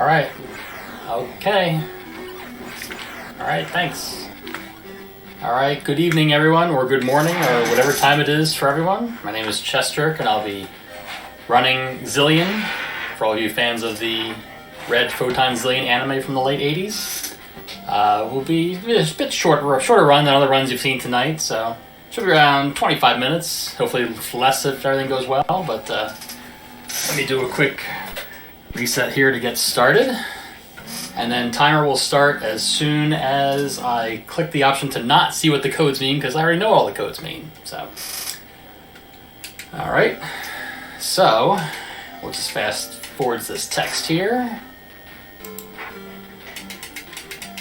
Alright. Okay. Alright, thanks. Alright, good evening everyone, or good morning, or whatever time it is for everyone. My name is Chessjerk, and I'll be running Zillion, for all you fans of the Red Photon Zillion anime from the late 80s. Will be a bit shorter run than other runs you've seen tonight, so should be around 25 minutes, hopefully less if everything goes well, but let me do a quick reset here to get started. And then timer will start as soon as I click the option to not see what the codes mean, because I already know all the codes mean. So, alright, so we'll just fast forward this text here.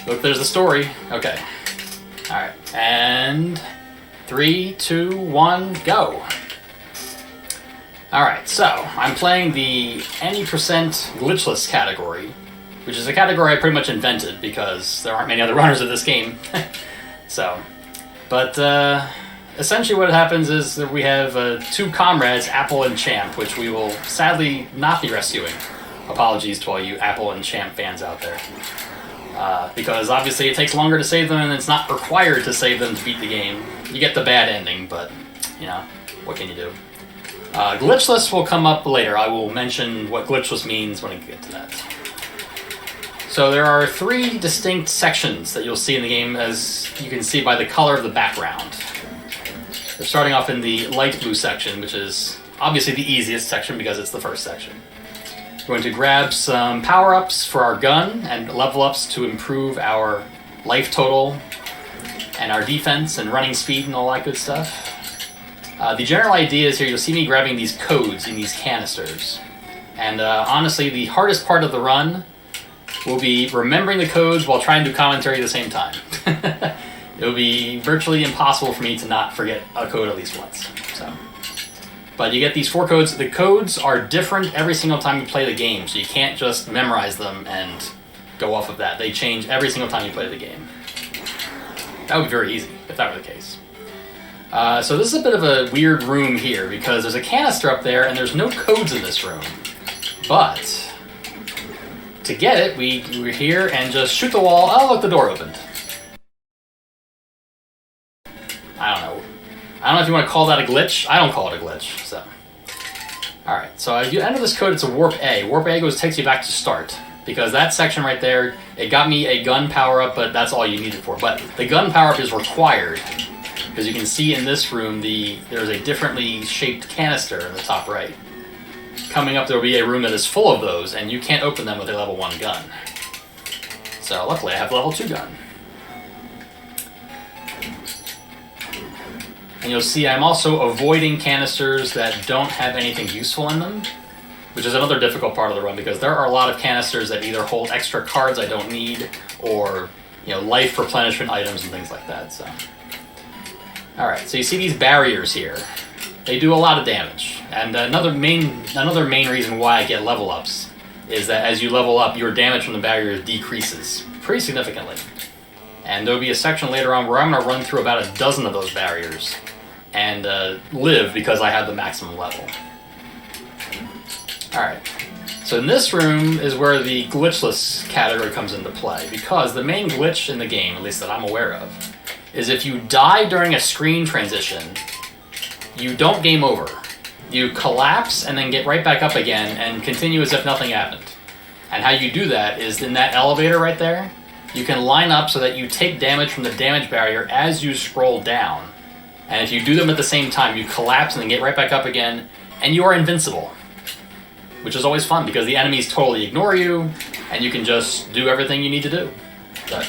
Look, there's the story. Okay. Alright, and 3, 2, 1, go. Alright, so I'm playing the any percent glitchless category, which is a category I pretty much invented because there aren't many other runners of this game. But essentially what happens is that we have two comrades, Apple and Champ, which we will sadly not be rescuing. Apologies to all you Apple and Champ fans out there. Because obviously it takes longer to save them, and it's not required to save them to beat the game. You get the bad ending, but, you know, what can you do? Glitchless will come up later. I will mention what glitchless means when I get to that. So there are 3 distinct sections that you'll see in the game, as you can see by the color of the background. We're starting off in the light blue section, which is obviously the easiest section because it's the first section. We're going to grab some power-ups for our gun and level-ups to improve our life total and our defense and running speed and all that good stuff. The general idea is here, you'll see me grabbing these codes in these canisters. And honestly, the hardest part of the run will be remembering the codes while trying to do commentary at the same time. It will be virtually impossible for me to not forget a code at least once. But you get these 4 codes. The codes are different every single time you play the game, so you can't just memorize them and go off of that. They change every single time you play the game. That would be very easy if that were the case. So this is a bit of a weird room here because there's a canister up there and there's no codes in this room. But to get it, we're here and just shoot the wall. Oh, look, the door opened. I don't know if you want to call that a glitch. I don't call it a glitch. So, alright, so if you enter this code, it's a Warp A. Warp A takes you back to start. Because that section right there, it got me a gun power-up, but that's all you need it for. But the gun power-up is required. Because you can see in this room, there's a differently shaped canister in the top right. Coming up, there will be a room that is full of those, and you can't open them with a level 1 gun. So luckily, I have a level 2 gun. And you'll see I'm also avoiding canisters that don't have anything useful in them, which is another difficult part of the run, because there are a lot of canisters that either hold extra cards I don't need, or life replenishment items and things like that. So, alright, so you see these barriers here. They do a lot of damage. And another main reason why I get level ups is that as you level up, your damage from the barriers decreases pretty significantly. And there'll be a section later on where I'm going to run through about a dozen of those barriers and live because I have the maximum level. Alright, so in this room is where the glitchless category comes into play, because the main glitch in the game, at least that I'm aware of, is if you die during a screen transition, you don't game over. You collapse and then get right back up again and continue as if nothing happened. And how you do that is in that elevator right there, you can line up so that you take damage from the damage barrier as you scroll down. And if you do them at the same time, you collapse and then get right back up again, and you are invincible. Which is always fun because the enemies totally ignore you, and you can just do everything you need to do. But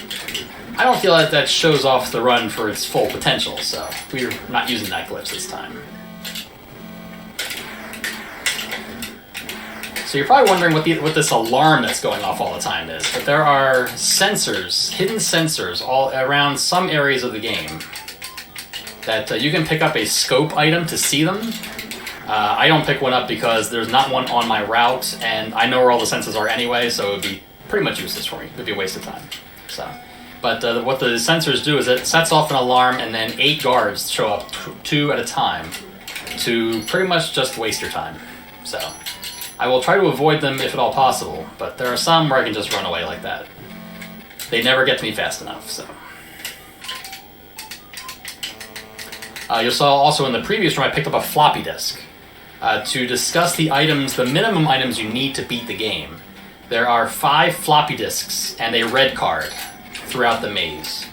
I don't feel like that shows off the run for its full potential, so we're not using that glitch this time. So you're probably wondering what this alarm that's going off all the time is, but there are sensors, hidden sensors, all around some areas of the game that you can pick up a scope item to see them. I don't pick one up because there's not one on my route, and I know where all the sensors are anyway, so it would be pretty much useless for me. It would be a waste of time. But what the sensors do is it sets off an alarm, and then 8 guards show up 2 at a time to pretty much just waste your time. So I will try to avoid them if at all possible, but there are some where I can just run away like that. They never get to me fast enough, so. You saw also in the previous room I picked up a floppy disk to discuss the items, the minimum items you need to beat the game. There are 5 floppy disks and a red card throughout the maze.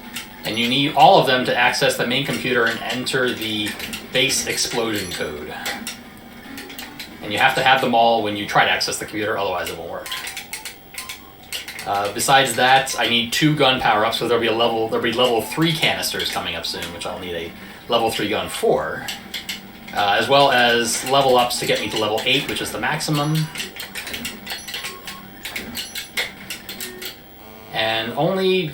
And you need all of them to access the main computer and enter the base explosion code. And you have to have them all when you try to access the computer, otherwise it won't work. Besides that, I need 2 gun power-ups, so there'll be level 3 canisters coming up soon, which I'll need a level 3 gun for. As well as level ups to get me to level 8, which is the maximum. And only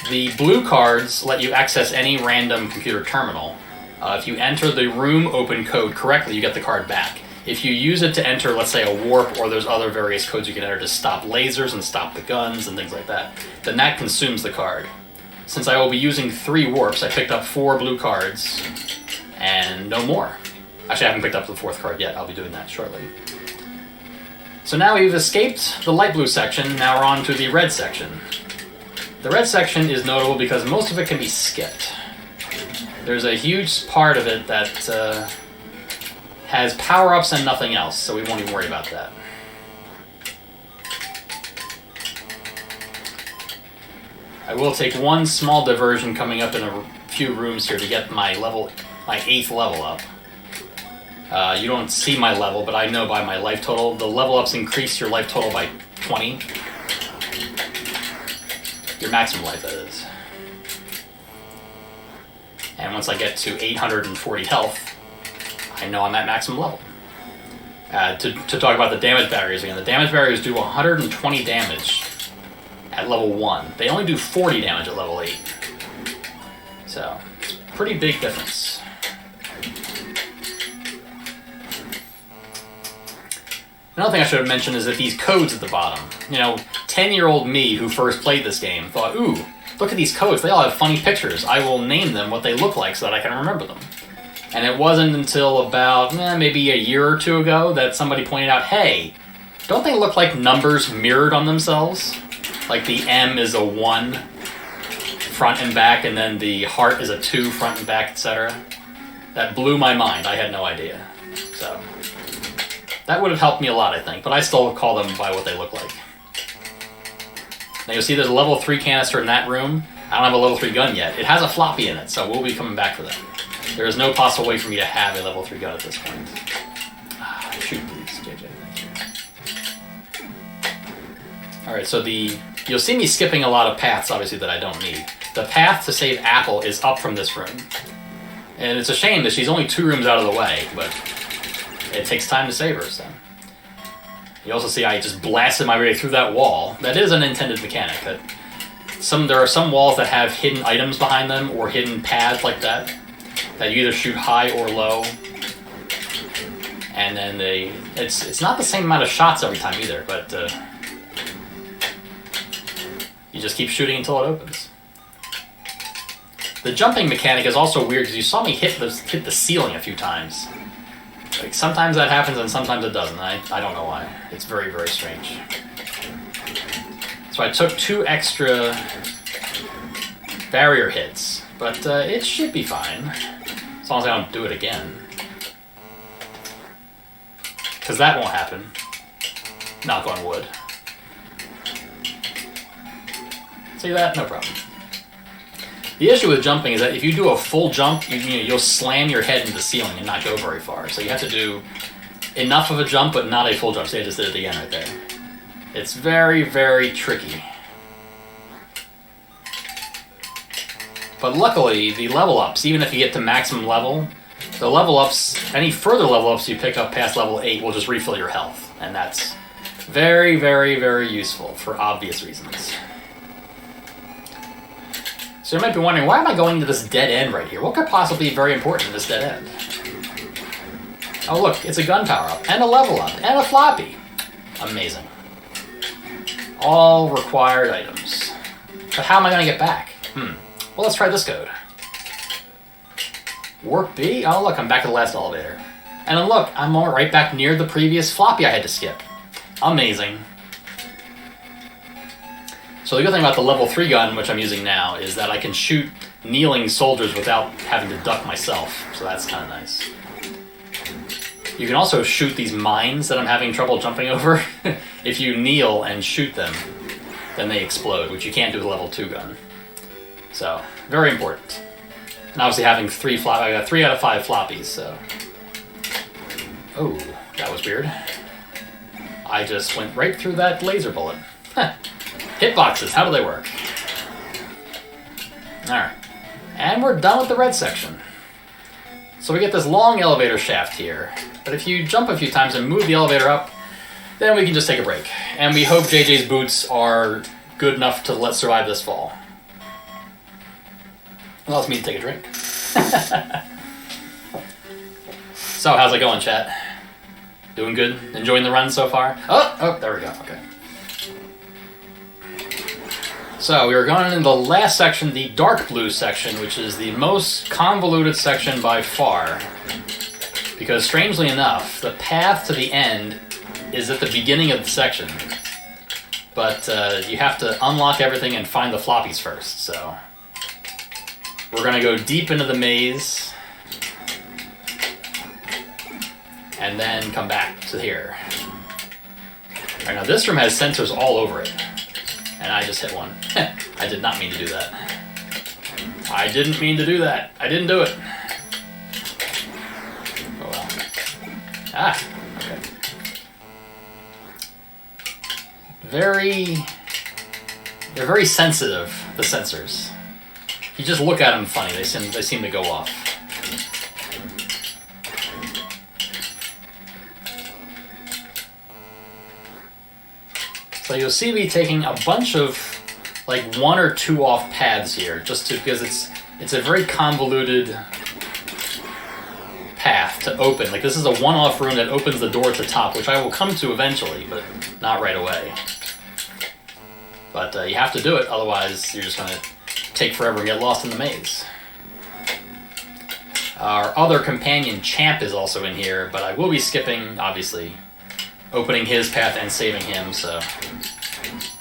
the blue cards let you access any random computer terminal. If you enter the room open code correctly, you get the card back. If you use it to enter, let's say, a warp, or there's other various codes you can enter to stop lasers and stop the guns and things like that, then that consumes the card. Since I will be using 3 warps, I picked up 4 blue cards, and no more. Actually, I haven't picked up the 4th card yet. I'll be doing that shortly. So now we've escaped the light blue section, now we're on to the red section. The red section is notable because most of it can be skipped. There's a huge part of it that has power-ups and nothing else, so we won't even worry about that. I will take one small diversion coming up in a few rooms here to get my 8th level up. You don't see my level, but I know by my life total. The level ups increase your life total by 20. Your maximum life, that is. And once I get to 840 health, I know I'm at maximum level. To talk about the damage barriers again, the damage barriers do 120 damage at level 1. They only do 40 damage at level 8. So, it's a pretty big difference. Another thing I should have mentioned is that these codes at the bottom. 10-year-old me who first played this game thought, ooh, look at these codes, they all have funny pictures. I will name them what they look like so that I can remember them. And it wasn't until about maybe a year or 2 ago that somebody pointed out, hey, don't they look like numbers mirrored on themselves? Like the M is a 1 front and back, and then the heart is a 2 front and back, etc. That blew my mind. I had no idea. So that would have helped me a lot, I think, but I still call them by what they look like. Now you'll see there's a level 3 canister in that room. I don't have a level 3 gun yet. It has a floppy in it, so we'll be coming back for that. There is no possible way for me to have a level 3 gun at this point. Shoot, please, JJ. Thank you. Alright, so you'll see me skipping a lot of paths, obviously, that I don't need. The path to save Apple is up from this room. And it's a shame that she's only 2 rooms out of the way, but it takes time to save her, so. You also see I just blasted my way through that wall. That is an intended mechanic. There are some walls that have hidden items behind them, or hidden paths like that you either shoot high or low. And then it's not the same amount of shots every time either, but you just keep shooting until it opens. The jumping mechanic is also weird because you saw me hit the ceiling a few times. Like sometimes that happens and sometimes it doesn't. I don't know why. It's very, very strange. So I took 2 extra barrier hits, but it should be fine. As long as I don't do it again. Because that won't happen. Knock on wood. See that? No problem. The issue with jumping is that if you do a full jump, you'll slam your head into the ceiling and not go very far. So you have to do enough of a jump, but not a full jump. So I just did it again right there. It's very, very tricky. But luckily, the level ups, even if you get to maximum level, the level ups, any further level ups you pick up past level 8 will just refill your health. And that's very, very, very useful for obvious reasons. So you might be wondering, why am I going to this dead end right here? What could possibly be very important in this dead end? Oh look, it's a gun power-up, and a level up, and a floppy. Amazing. All required items. But how am I going to get back? Well, let's try this code. Warp B? Oh look, I'm back at the last elevator. And then look, I'm right back near the previous floppy I had to skip. Amazing. So the good thing about the level 3 gun, which I'm using now, is that I can shoot kneeling soldiers without having to duck myself. So that's kind of nice. You can also shoot these mines that I'm having trouble jumping over. If you kneel and shoot them, then they explode, which you can't do with a level 2 gun. So, very important. And obviously having I got 3 out of 5 floppies, so... Oh, that was weird. I just went right through that laser bullet. Hitboxes, how do they work? Alright. And we're done with the red section. So we get this long elevator shaft here. But if you jump a few times and move the elevator up, then we can just take a break. And we hope JJ's boots are good enough to survive this fall. Allows me to take a drink. So, how's it going, chat? Doing good? Enjoying the run so far? Oh, there we go. Okay. So, we were going in the last section, the dark blue section, which is the most convoluted section by far. Because, strangely enough, the path to the end is at the beginning of the section. But you have to unlock everything and find the floppies first, so... We're going to go deep into the maze. And then come back to here. Alright, now this room has sensors all over it. And I just hit one. I did not mean to do that. I didn't mean to do that. I didn't do it. Oh well. Ah, okay. They're very sensitive, the sensors. If you just look at them funny, they seem to go off. So you'll see me taking a bunch of like 1 or 2 off paths here, because it's a very convoluted path to open. Like this is a one-off room that opens the door at the top, which I will come to eventually, but not right away. But you have to do it, otherwise you're just going to take forever and get lost in the maze. Our other companion, Champ, is also in here, but I will be skipping, obviously, opening his path and saving him, so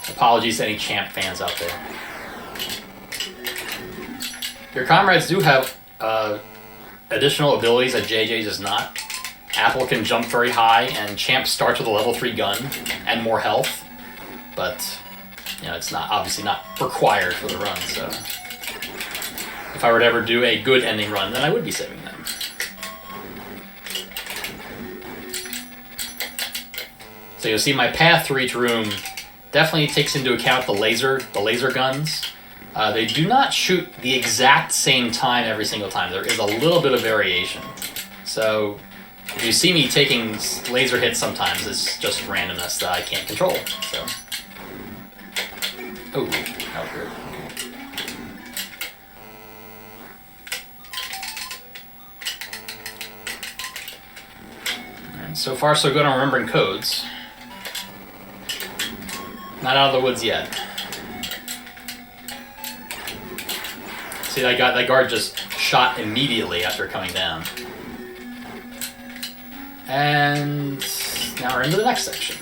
apologies to any Champ fans out there. Your comrades do have additional abilities that JJ does not. Apple can jump very high, and Champ starts with a level 3 gun and more health, but you know, it's obviously not required for the run, so if I were to ever do a good ending run, then I would be saving them. So you'll see my path through each room definitely takes into account the laser guns. They do not shoot the exact same time every single time. There is a little bit of variation. So if you see me taking laser hits sometimes, it's just randomness that I can't control. So. Oh, that was weird. Alright, so far so good on remembering codes. Not out of the woods yet. See, that guard just shot immediately after coming down. And now we're into the next section.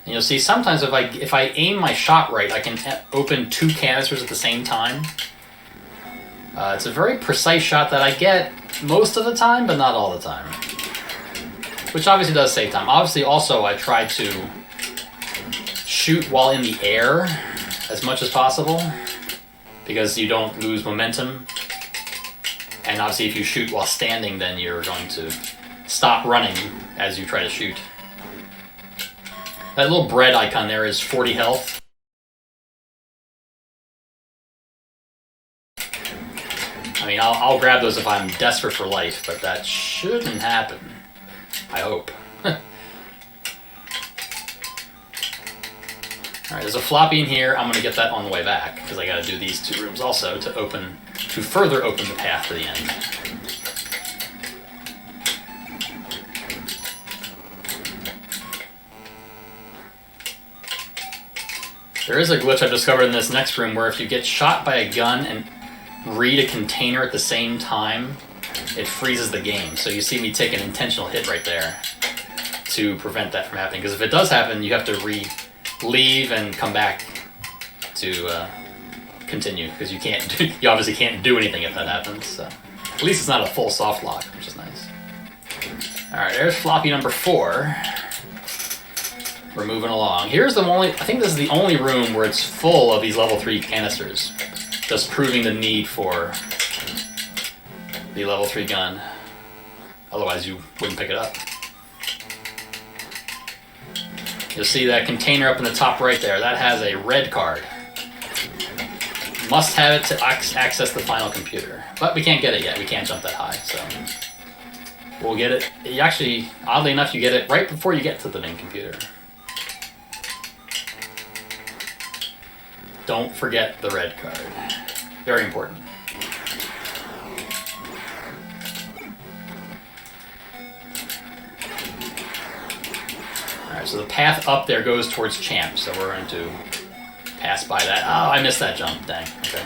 And you'll see sometimes if I aim my shot right, I can open 2 canisters at the same time. It's a very precise shot that I get most of the time, but not all the time. Which obviously does save time. Obviously, also, I try to shoot while in the air as much as possible, because you don't lose momentum. And obviously, if you shoot while standing, then you're going to stop running as you try to shoot. That little bread icon there is 40 health. I mean, I'll grab those if I'm desperate for life, but that shouldn't happen. I hope. Alright, there's a floppy in here. I'm going to get that on the way back, because I got to do these 2 rooms also to further open the path to the end. There is a glitch I've discovered in this next room where if you get shot by a gun and read a container at the same time, it freezes the game. So you see me take an intentional hit right there to prevent that from happening. Because if it does happen, you have to leave and come back to continue. Because you obviously can't do anything if that happens. So at least it's not a full soft lock, which is nice. All right, there's floppy number 4. We're moving along. Here's the only, I think this is the only room where it's full of these level 3 canisters. Just proving the need for the level 3 gun. Otherwise you wouldn't pick it up. You'll see that container up in the top right there. That has a red card. Must have it to access the final computer. But we can't get it yet. We can't jump that high, so we'll get it. You actually, oddly enough, you get it right before you get to the main computer. Don't forget the red card. Very important. Alright, so the path up there goes towards Champ, so we're going to pass by that. Oh, I missed that jump. Dang. Okay.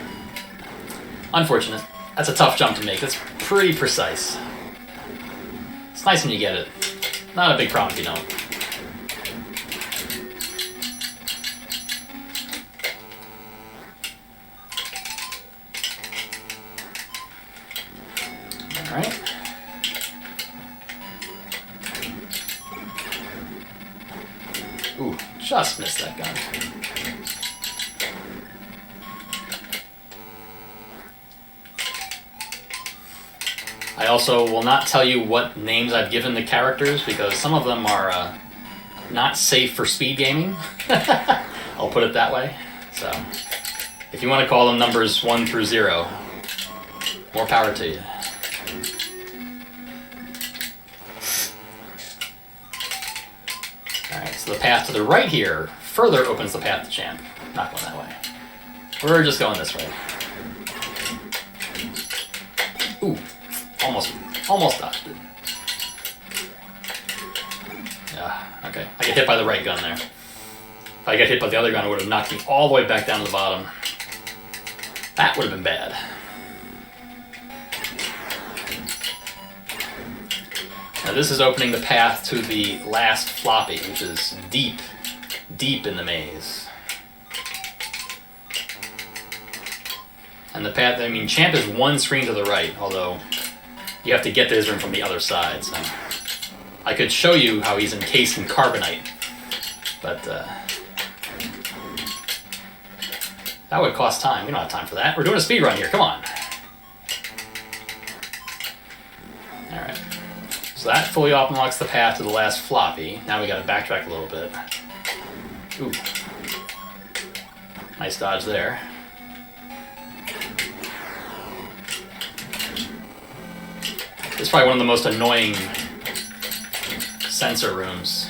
Unfortunate. That's a tough jump to make. That's pretty precise. It's nice when you get it. Not a big problem if you don't. Alright. Ooh, just missed that gun. I also will not tell you what names I've given the characters because some of them are not safe for speed gaming. I'll put it that way. So, if you want to call them numbers 1 through 0, more power to you. Alright, so the path to the right here further opens the path to Champ. Not going that way. We're just going this way. Ooh. Almost dodged it. Yeah, okay. I get hit by the right gun there. If I get hit by the other gun, it would have knocked me all the way back down to the bottom. That would have been bad. Now this is opening the path to the last floppy, which is deep, deep in the maze. And the path, I mean, Champ is one screen to the right, although you have to get to his room from the other side, so I could show you how he's encased in carbonite, but that would cost time. We don't have time for that. We're doing a speed run here. Come on. All right. So that fully unlocks the path to the last floppy. Now we got to backtrack a little bit. Ooh. Nice dodge there. This is probably one of the most annoying sensor rooms.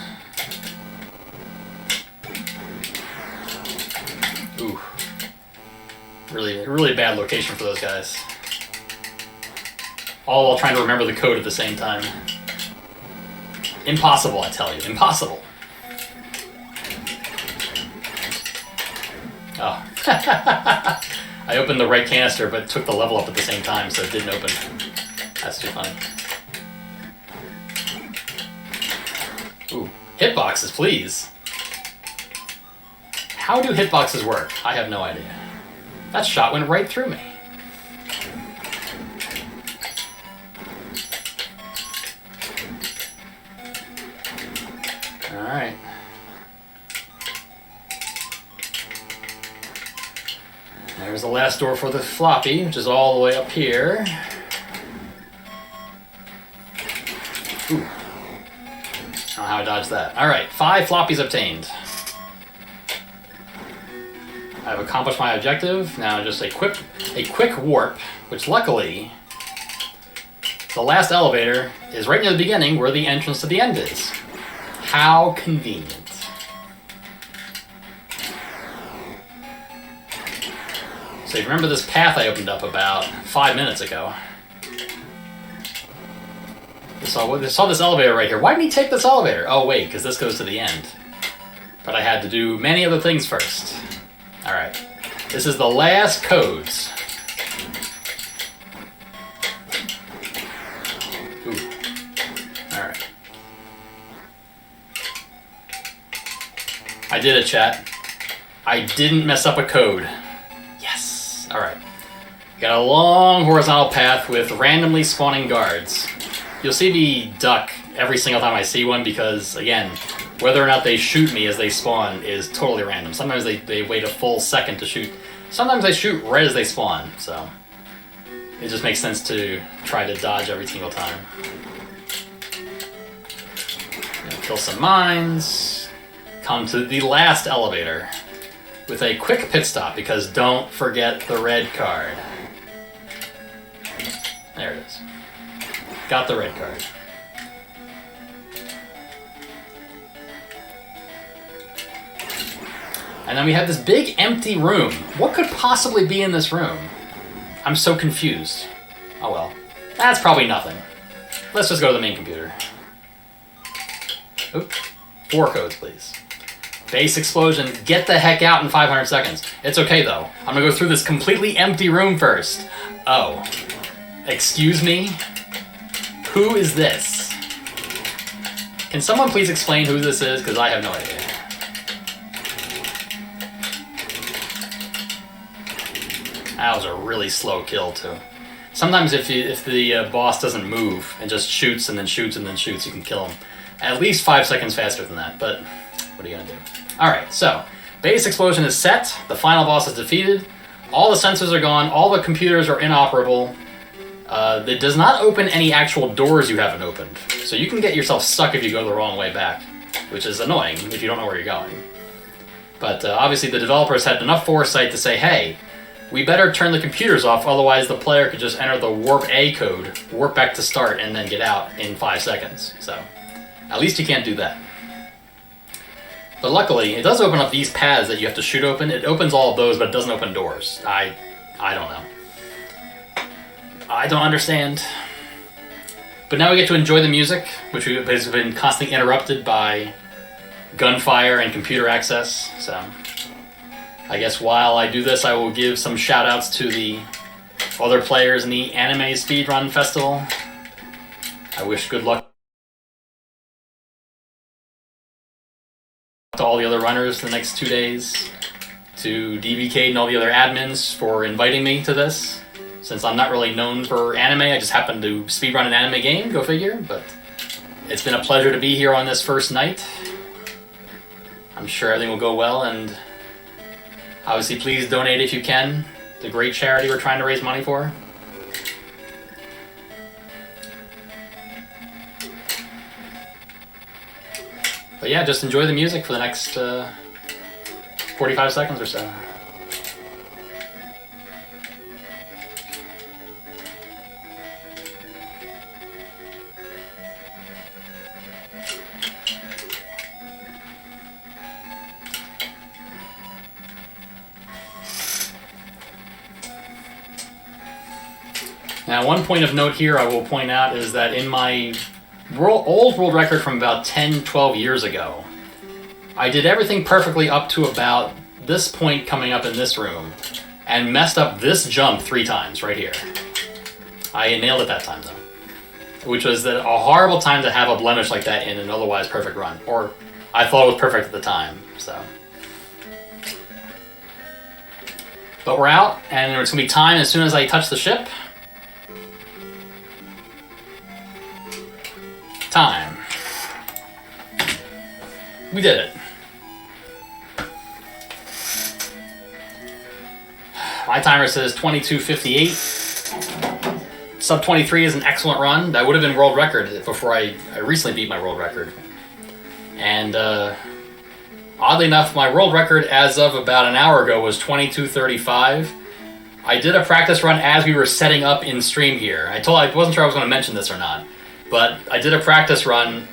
Ooh. Really bad location for those guys. All while trying to remember the code at the same time. Impossible, I tell you. Impossible. Oh. I opened the right canister, but took the level up at the same time, so it didn't open. That's too funny. Ooh, hitboxes, please. How do hitboxes work? I have no idea. That shot went right through me. Alright. There's the last door for the floppy, which is all the way up here. Ooh. I don't know how I dodged that. Alright, 5 floppies obtained. I've accomplished my objective. Now just a quick warp, which luckily, the last elevator is right near the beginning where the entrance to the end is. How convenient. So you remember this path I opened up about 5 minutes ago. I saw this elevator right here. Why didn't he take this elevator? Oh wait, because this goes to the end. But I had to do many other things first. Alright. This is the last codes. I did it, chat. I didn't mess up a code. Yes. Alright. Got a long horizontal path with randomly spawning guards. You'll see me duck every single time I see one because, again, whether or not they shoot me as they spawn is totally random. Sometimes they wait a full second to shoot. Sometimes they shoot right as they spawn, so it just makes sense to try to dodge every single time. Kill some mines. Come to the last elevator with a quick pit stop because don't forget the red card. There it is. Got the red card. And then we have this big empty room. What could possibly be in this room? I'm so confused. Oh well. That's probably nothing. Let's just go to the main computer. Oop. 4 codes, please. Base explosion. Get the heck out in 500 seconds. It's okay, though. I'm gonna go through this completely empty room first. Oh. Excuse me? Who is this? Can someone please explain who this is? Because I have no idea. That was a really slow kill, too. Sometimes if the boss doesn't move and just shoots and then shoots and then shoots, you can kill him at least 5 seconds faster than that, but what are you going to do? Alright, so, base explosion is set, the final boss is defeated, all the sensors are gone, all the computers are inoperable. It does not open any actual doors you haven't opened, so you can get yourself stuck if you go the wrong way back, which is annoying if you don't know where you're going. But obviously the developers had enough foresight to say, hey, we better turn the computers off, otherwise the player could just enter the warp A code, warp back to start, and then get out in 5 seconds. So, at least you can't do that. But luckily, it does open up these paths that you have to shoot open. It opens all of those, but it doesn't open doors. I don't know. I don't understand. But now we get to enjoy the music, which has been constantly interrupted by gunfire and computer access, so I guess while I do this, I will give some shout-outs to the other players in the Anime Speedrun Festival. I wish good luck to all the other runners the next 2 days, to DBK and all the other admins for inviting me to this. Since I'm not really known for anime, I just happen to speedrun an anime game, go figure, but it's been a pleasure to be here on this first night. I'm sure everything will go well, and obviously, please donate if you can. The great charity we're trying to raise money for. But yeah, just enjoy the music for the next 45 seconds or so. Now, one point of note here I will point out is that in my old world record from about 10, 12 years ago, I did everything perfectly up to about this point coming up in this room, and messed up this jump 3 times right here. I nailed it that time, though. Which was a horrible time to have a blemish like that in an otherwise perfect run. Or, I thought it was perfect at the time, so. But we're out, and it's going to be time as soon as I touch the ship. Time. We did it. My timer says 22:58. Sub 23 is an excellent run. That would have been world record before I recently beat my world record. And oddly enough, my world record as of about an hour ago was 22:35. I did a practice run as we were setting up in stream here. I wasn't sure I was going to mention this or not. But I did a practice run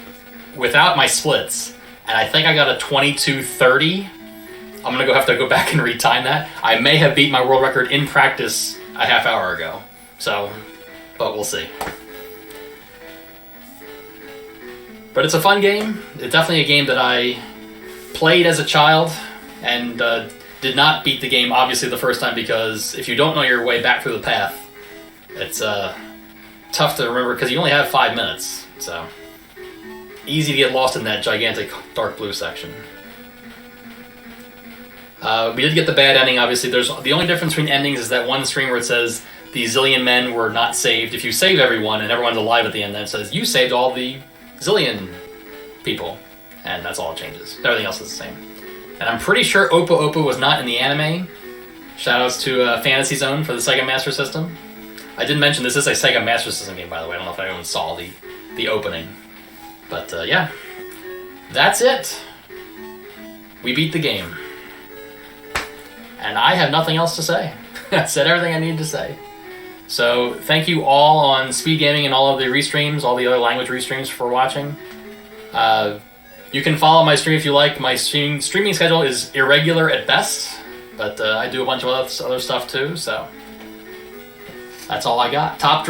without my splits, and I think I got a 22:30. I'm going to have to go back and retime that. I may have beat my world record in practice a half hour ago. So, but we'll see. But it's a fun game. It's definitely a game that I played as a child, and did not beat the game, obviously, the first time, because if you don't know your way back through the path, it's tough to remember because you only have 5 minutes, so easy to get lost in that gigantic dark blue section. We did get the bad ending, obviously. There's the only difference between endings is that one stream where it says the Zillion men were not saved. If you save everyone and everyone's alive at the end, then it says you saved all the Zillion people. And that's all it changes. Everything else is the same. And I'm pretty sure Oppa Oppa was not in the anime. Shoutouts to Fantasy Zone for the Sega Master System. I did mention this is a Sega Master System game, by the way. I don't know if anyone saw the opening. But yeah, that's it. We beat the game. And I have nothing else to say. I said everything I needed to say. So thank you all on Speed Gaming and all of the restreams, all the other language restreams for watching. You can follow my stream if you like. My streaming schedule is irregular at best, but I do a bunch of other stuff too, so that's all I got. Top